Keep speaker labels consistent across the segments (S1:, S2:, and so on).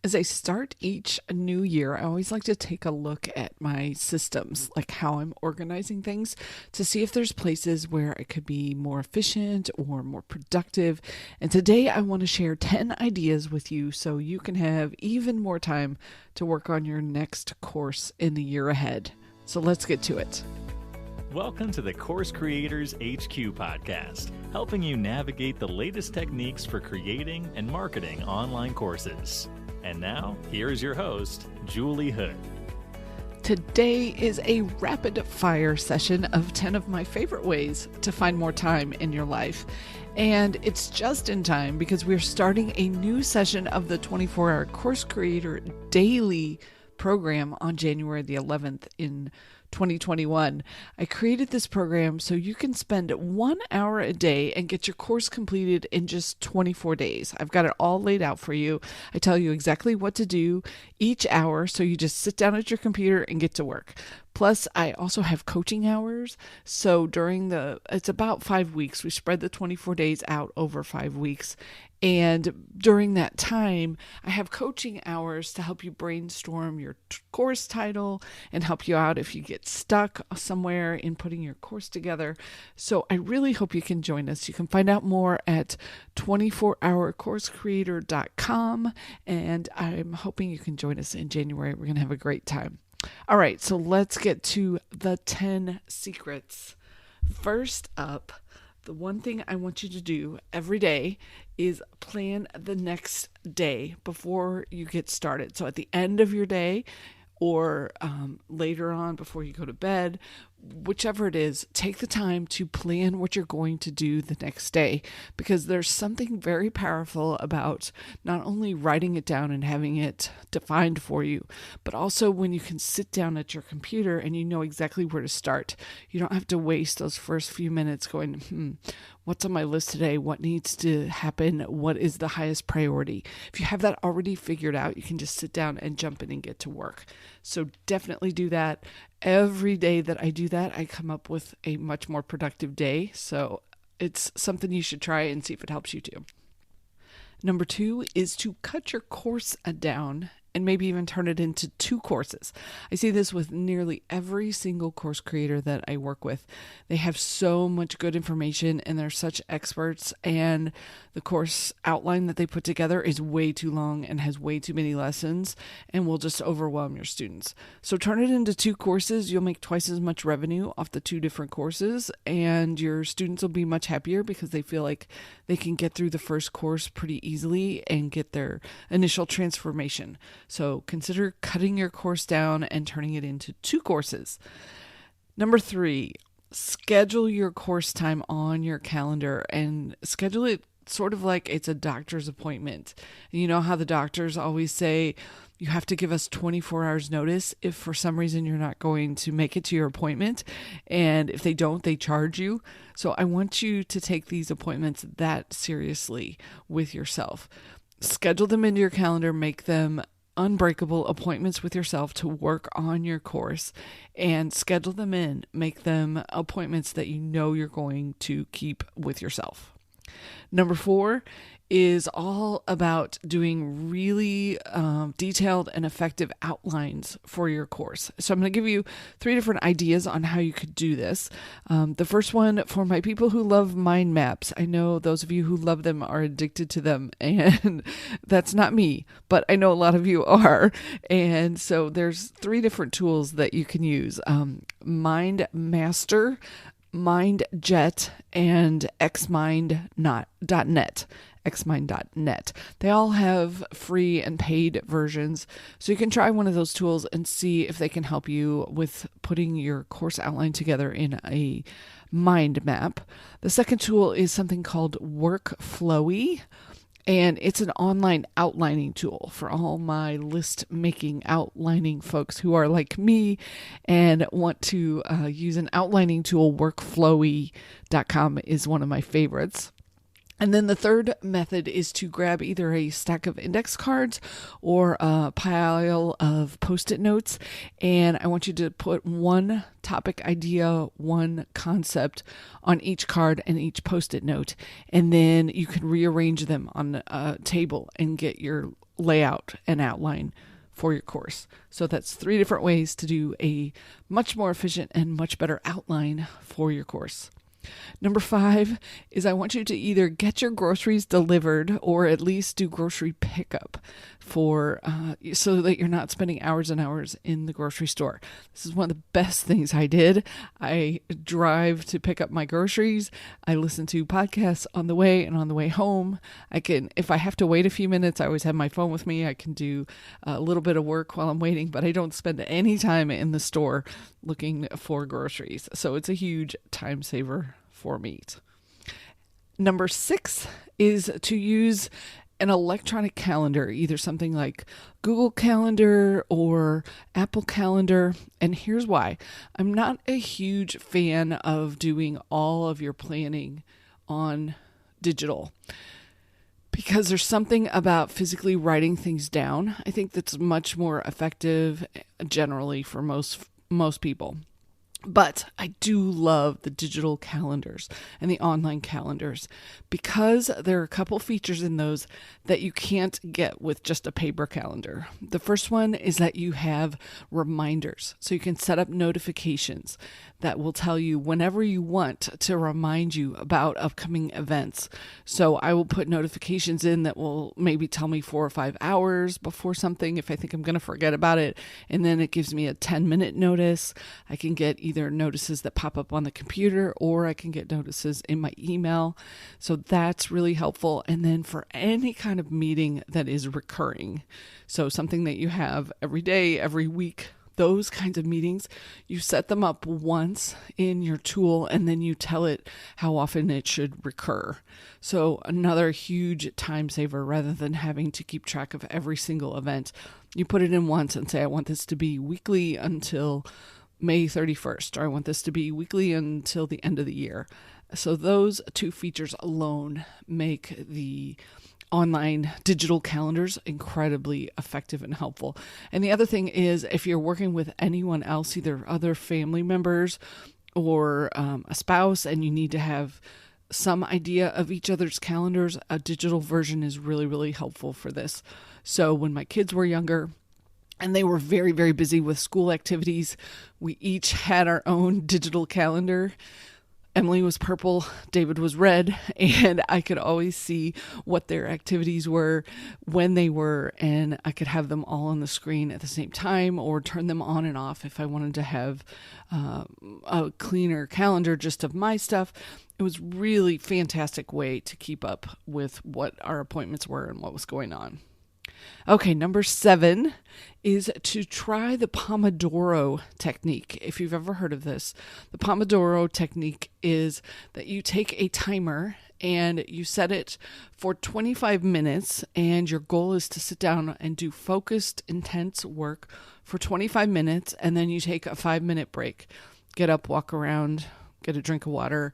S1: As I start each new year, I always like to take a look at my systems, like how I'm organizing things, to see if there's places where I could be more efficient or more productive. And today I want to share 10 ideas with you so you can have even more time to work on your next course in the year ahead. So let's get to it.
S2: Welcome to the Course Creators HQ podcast, helping you navigate the latest techniques for creating and marketing online courses. And now, here's your host, Julie Hood.
S1: Today is a rapid fire session of 10 of my favorite ways to find more time in your life. And it's just in time because we're starting a new session of the 24-hour Course Creator Daily program on January the 11th in 2021. I created this program so you can spend 1 hour a day and get your course completed in just 24 days. I've got it all laid out for you. I tell you exactly what to do each hour, so you just sit down at your computer and get to work. Plus, I also have coaching hours. So it's about 5 weeks. We spread the 24 days out over 5 weeks. And during that time, I have coaching hours to help you brainstorm your course title and help you out if you get stuck somewhere in putting your course together. So I really hope you can join us. You can find out more at 24hourcoursecreator.com. And I'm hoping you can join us in January. We're going to have a great time. All right, so let's get to the 10 secrets. First up, the one thing I want you to do every day is plan the next day before you get started. So at the end of your day or later on before you go to bed, whichever it is, take the time to plan what you're going to do the next day, because there's something very powerful about not only writing it down and having it defined for you, but also when you can sit down at your computer and you know exactly where to start. You don't have to waste those first few minutes going, what's on my list today? What needs to happen? What is the highest priority? If you have that already figured out, you can just sit down and jump in and get to work. So definitely do that. Every day that I do that, I come up with a much more productive day. So it's something you should try and see if it helps you too. Number 2 is to cut your course down and maybe even turn it into 2 courses. I see this with nearly every single course creator that I work with. They have so much good information and they're such experts, and the course outline that they put together is way too long and has way too many lessons and will just overwhelm your students. So turn it into 2 courses. You'll make twice as much revenue off the 2 different courses, and your students will be much happier because they feel like they can get through the first course pretty easily and get their initial transformation. So consider cutting your course down and turning it into 2 courses. Number 3, schedule your course time on your calendar and schedule it sort of like it's a doctor's appointment. And you know how the doctors always say, you have to give us 24 hours notice if for some reason you're not going to make it to your appointment. And if they don't, they charge you. So I want you to take these appointments that seriously with yourself. Schedule them into your calendar, make them unbreakable appointments with yourself to work on your course, and schedule them in. Make them appointments that you know you're going to keep with yourself. Number 4 is all about doing really detailed and effective outlines for your course. So I'm going to give you 3 different ideas on how you could do this. The first one, for my people who love mind maps. I know those of you who love them are addicted to them, and that's not me, but I know a lot of you are. And so there's 3 different tools that you can use. MindMaster, MindJet, and xmind.net. xmind.net. They all have free and paid versions, so you can try one of those tools and see if they can help you with putting your course outline together in a mind map. The second tool is something called Workflowy, and it's an online outlining tool for all my list making outlining folks who are like me and want to use an outlining tool. Workflowy.com is one of my favorites. And then the third method is to grab either a stack of index cards or a pile of Post-it notes. And I want you to put one topic idea, one concept on each card and each Post-it note. And then you can rearrange them on a table and get your layout and outline for your course. So that's 3 different ways to do a much more efficient and much better outline for your course. Number 5 is I want you to either get your groceries delivered or at least do grocery pickup for so that you're not spending hours and hours in the grocery store. This is one of the best things I did. I drive to pick up my groceries. I listen to podcasts on the way and on the way home. If I have to wait a few minutes, I always have my phone with me. I can do a little bit of work while I'm waiting, but I don't spend any time in the store looking for groceries. So it's a huge time saver for me. Number 6 is to use an electronic calendar, either something like Google Calendar or Apple Calendar. And here's why. I'm not a huge fan of doing all of your planning on digital, because there's something about physically writing things down. I think that's much more effective generally for most people. But I do love the digital calendars and the online calendars because there are a couple features in those that you can't get with just a paper calendar. The first one is that you have reminders. So you can set up notifications that will tell you whenever you want to remind you about upcoming events. So I will put notifications in that will maybe tell me 4 or 5 hours before something if I think I'm going to forget about it. And then it gives me a 10-minute notice. I can get either notices that pop up on the computer or I can get notices in my email. So that's really helpful. And then for any kind of meeting that is recurring, so something that you have every day, every week, those kinds of meetings, you set them up once in your tool and then you tell it how often it should recur. So another huge time saver rather than having to keep track of every single event. You put it in once and say, I want this to be weekly until May 31st, or I want this to be weekly until the end of the year. So those 2 features alone make the online digital calendars incredibly effective and helpful. And the other thing is, if you're working with anyone else, either other family members or a spouse, and you need to have some idea of each other's calendars, a digital version is really, really helpful for this. So when my kids were younger, and they were very, very busy with school activities, we each had our own digital calendar. Emily was purple, David was red, and I could always see what their activities were, when they were, and I could have them all on the screen at the same time or turn them on and off if I wanted to have a cleaner calendar just of my stuff. It was really fantastic way to keep up with what our appointments were and what was going on. Okay, number 7 is to try the Pomodoro technique. If you've ever heard of this, the Pomodoro technique is that you take a timer and you set it for 25 minutes, and your goal is to sit down and do focused, intense work for 25 minutes, and then you take a 5-minute break. Get up, walk around, get a drink of water,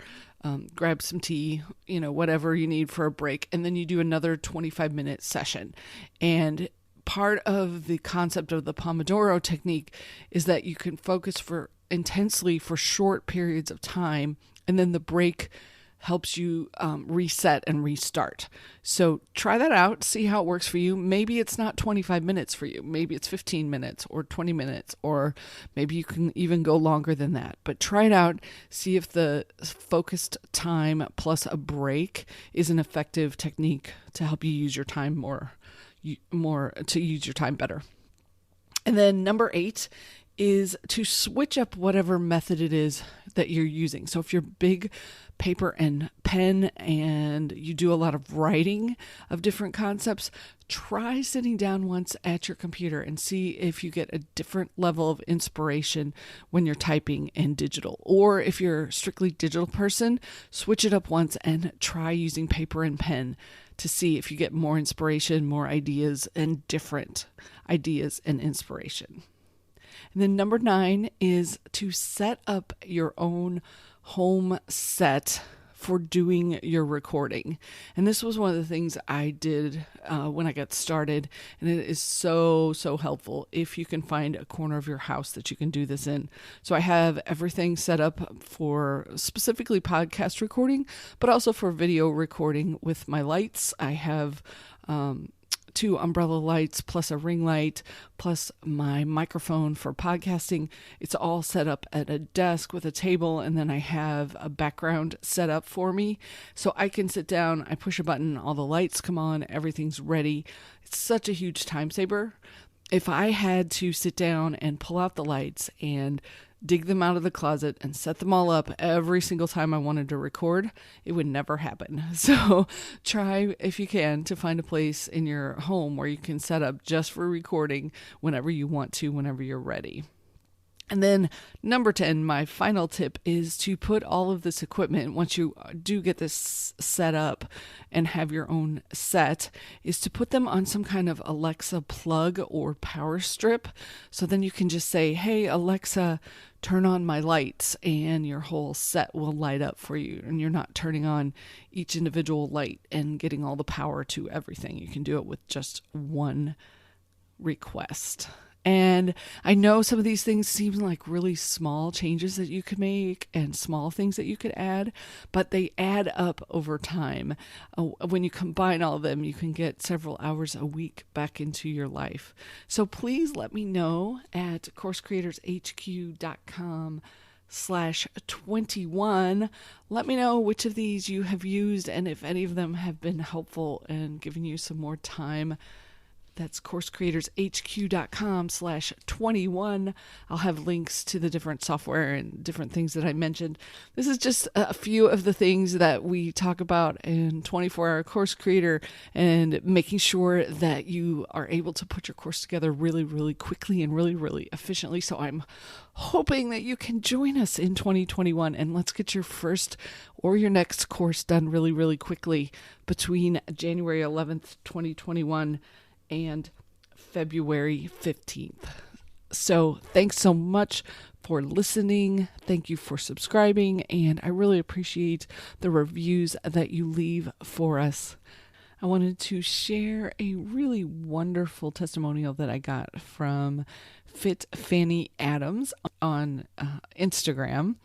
S1: grab some tea, whatever you need for a break. And then you do another 25-minute session. And part of the concept of the Pomodoro technique is that you can focus intensely for short periods of time. And then the break helps you reset and restart. So try that out, see how it works for you. Maybe it's not 25 minutes for you. Maybe it's 15 minutes or 20 minutes, or maybe you can even go longer than that. But try it out, see if the focused time plus a break is an effective technique to help you use your time more to use your time better. And then number 8 is to switch up whatever method it is that you're using. So if you're big paper and pen and you do a lot of writing of different concepts, try sitting down once at your computer and see if you get a different level of inspiration when you're typing in digital. Or if you're a strictly digital person, switch it up once and try using paper and pen to see if you get more inspiration, more ideas, and different ideas and inspiration. And then number 9 is to set up your own home set for doing your recording. And this was one of the things I did when I got started. And it is so, so helpful if you can find a corner of your house that you can do this in. So I have everything set up for specifically podcast recording, but also for video recording with my lights. I have 2 umbrella lights plus a ring light plus my microphone for podcasting. It's all set up at a desk with a table, and then I have a background set up for me so I can sit down, I push a button, all the lights come on, everything's ready. It's such a huge time saver. If I had to sit down and pull out the lights and dig them out of the closet and set them all up every single time I wanted to record, it would never happen. So try, if you can, to find a place in your home where you can set up just for recording whenever you want to, whenever you're ready. And then number 10, my final tip is to put all of this equipment, once you do get this set up and have your own set, is to put them on some kind of Alexa plug or power strip. So then you can just say, hey, Alexa, turn on my lights, and your whole set will light up for you. And you're not turning on each individual light and getting all the power to everything. You can do it with just one request. And I know some of these things seem like really small changes that you could make and small things that you could add, but they add up over time. When you combine all of them, you can get several hours a week back into your life. So please let me know at CourseCreatorsHQ.com/21. Let me know which of these you have used and if any of them have been helpful and given you some more time. That's CourseCreatorsHQ.com/21. I'll have links to the different software and different things that I mentioned. This is just a few of the things that we talk about in 24-Hour Course Creator, and making sure that you are able to put your course together really, really quickly and really, really efficiently. So I'm hoping that you can join us in 2021, and let's get your first or your next course done really, really quickly between January 11th, 2021 and February 15th. So thanks so much for listening. Thank you for subscribing, and I really appreciate the reviews that you leave for us. I wanted to share a really wonderful testimonial that I got from Fit Fanny Adams on Instagram.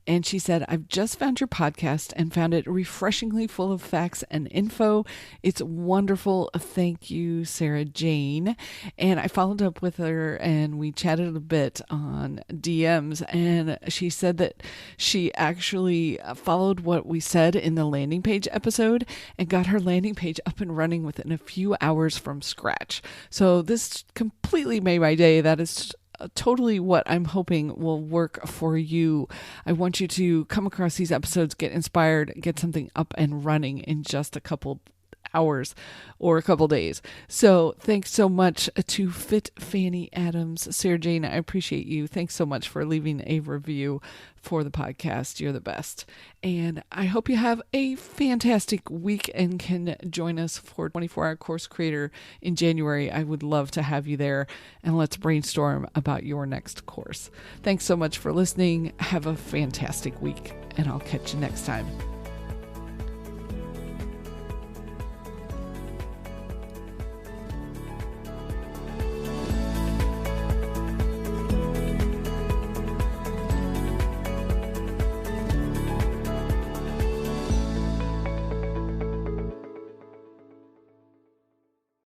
S1: And she said, I've just found your podcast and found it refreshingly full of facts and info. It's wonderful. Thank you, Sarah Jane. And I followed up with her and we chatted a bit on DMs. And she said that she actually followed what we said in the landing page episode and got her landing page up and running within a few hours from scratch. So this completely made my day. That is totally what I'm hoping will work for you. I want you to come across these episodes, get inspired, get something up and running in just a couple hours or a couple days. So thanks so much to Fit Fanny Adams. Sarah Jane, I appreciate you. Thanks so much for leaving a review for the podcast. You're the best. And I hope you have a fantastic week and can join us for 24-Hour Course Creator in January. I would love to have you there, and let's brainstorm about your next course. Thanks so much for listening. Have a fantastic week, and I'll catch you next time.